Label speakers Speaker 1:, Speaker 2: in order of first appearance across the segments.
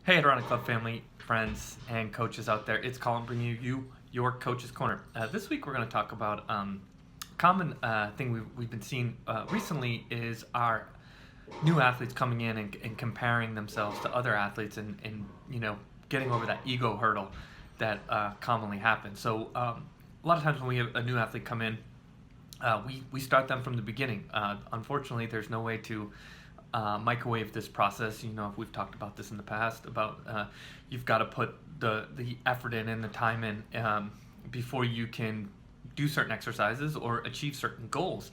Speaker 1: Hey, Adirondack Club family, friends, and coaches out there. It's Colin bringing you your Coach's Corner. This week we're going to talk about common thing we've been seeing recently is our new athletes coming in and comparing themselves to other athletes and getting over that ego hurdle that commonly happens. So a lot of times when we have a new athlete come in, we start them from the beginning. Unfortunately, there's no way to microwave this process. We've talked about this in the past about you've got to put the effort in and the time in before you can do certain exercises or achieve certain goals.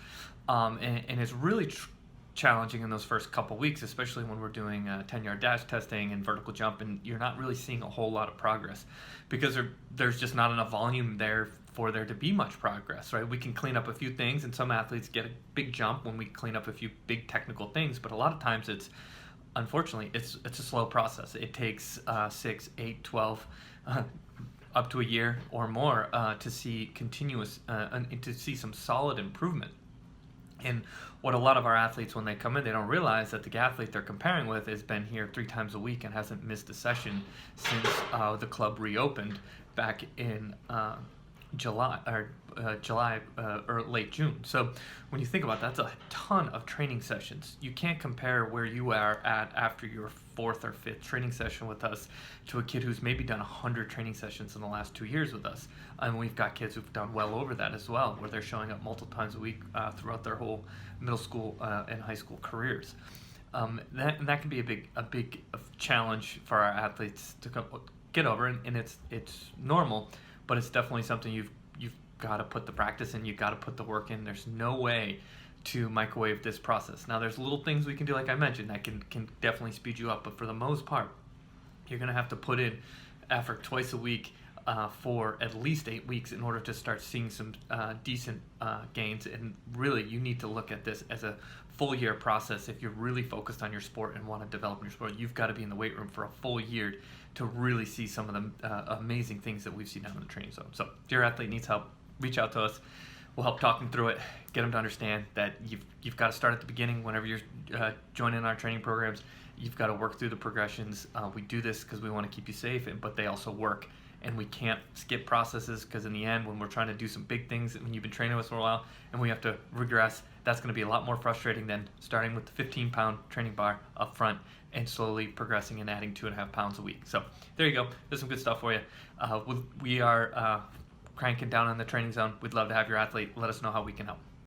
Speaker 1: And it's really challenging in those first couple weeks, especially when we're doing 10-yard dash testing and vertical jump, and you're not really seeing a whole lot of progress because there's just not enough volume there for there to be much progress, right? We can clean up a few things, and some athletes get a big jump when we clean up a few big technical things, but a lot of times unfortunately, it's a slow process. It takes 6, 8, 12, up to a year or more to see continuous, to see some solid improvement. And what a lot of our athletes, when they come in, they don't realize that the athlete they're comparing with has been here 3 times a week and hasn't missed a session since the club reopened back in July or late June. So when you think about that, that's a ton of training sessions. You can't compare where you are at after your 4th or 5th training session with us to a kid who's maybe done 100 training sessions in the last 2 years with us. And we've got kids who've done well over that as well, where they're showing up multiple times a week throughout their whole middle school and high school careers. That can be a big challenge for our athletes to get over, and it's normal. But it's definitely something you've got to put the practice in, you've got to put the work in. There's no way to microwave this process. Now, there's little things we can do, like I mentioned, that can definitely speed you up, but for the most part, you're going to have to put in effort twice a week for at least 8 weeks in order to start seeing some decent gains. And really, you need to look at this as a full year process. If you're really focused on your sport and want to develop in your sport, you've got to be in the weight room for a full year to really see some of the amazing things that we've seen down in the training zone. So if your athlete needs help, reach out to us. We'll help talk them through it, get them to understand that you've got to start at the beginning. Whenever you're joining our training programs, you've got to work through the progressions. We do this because we want to keep you safe, but they also work. And we can't skip processes, because in the end, when we're trying to do some big things, when you've been training with us for a while and we have to regress, that's going to be a lot more frustrating than starting with the 15-pound training bar up front and slowly progressing and adding 2.5 pounds a week. So there you go. There's some good stuff for you. We are cranking down on the training zone. We'd love to have your athlete. Let us know how we can help.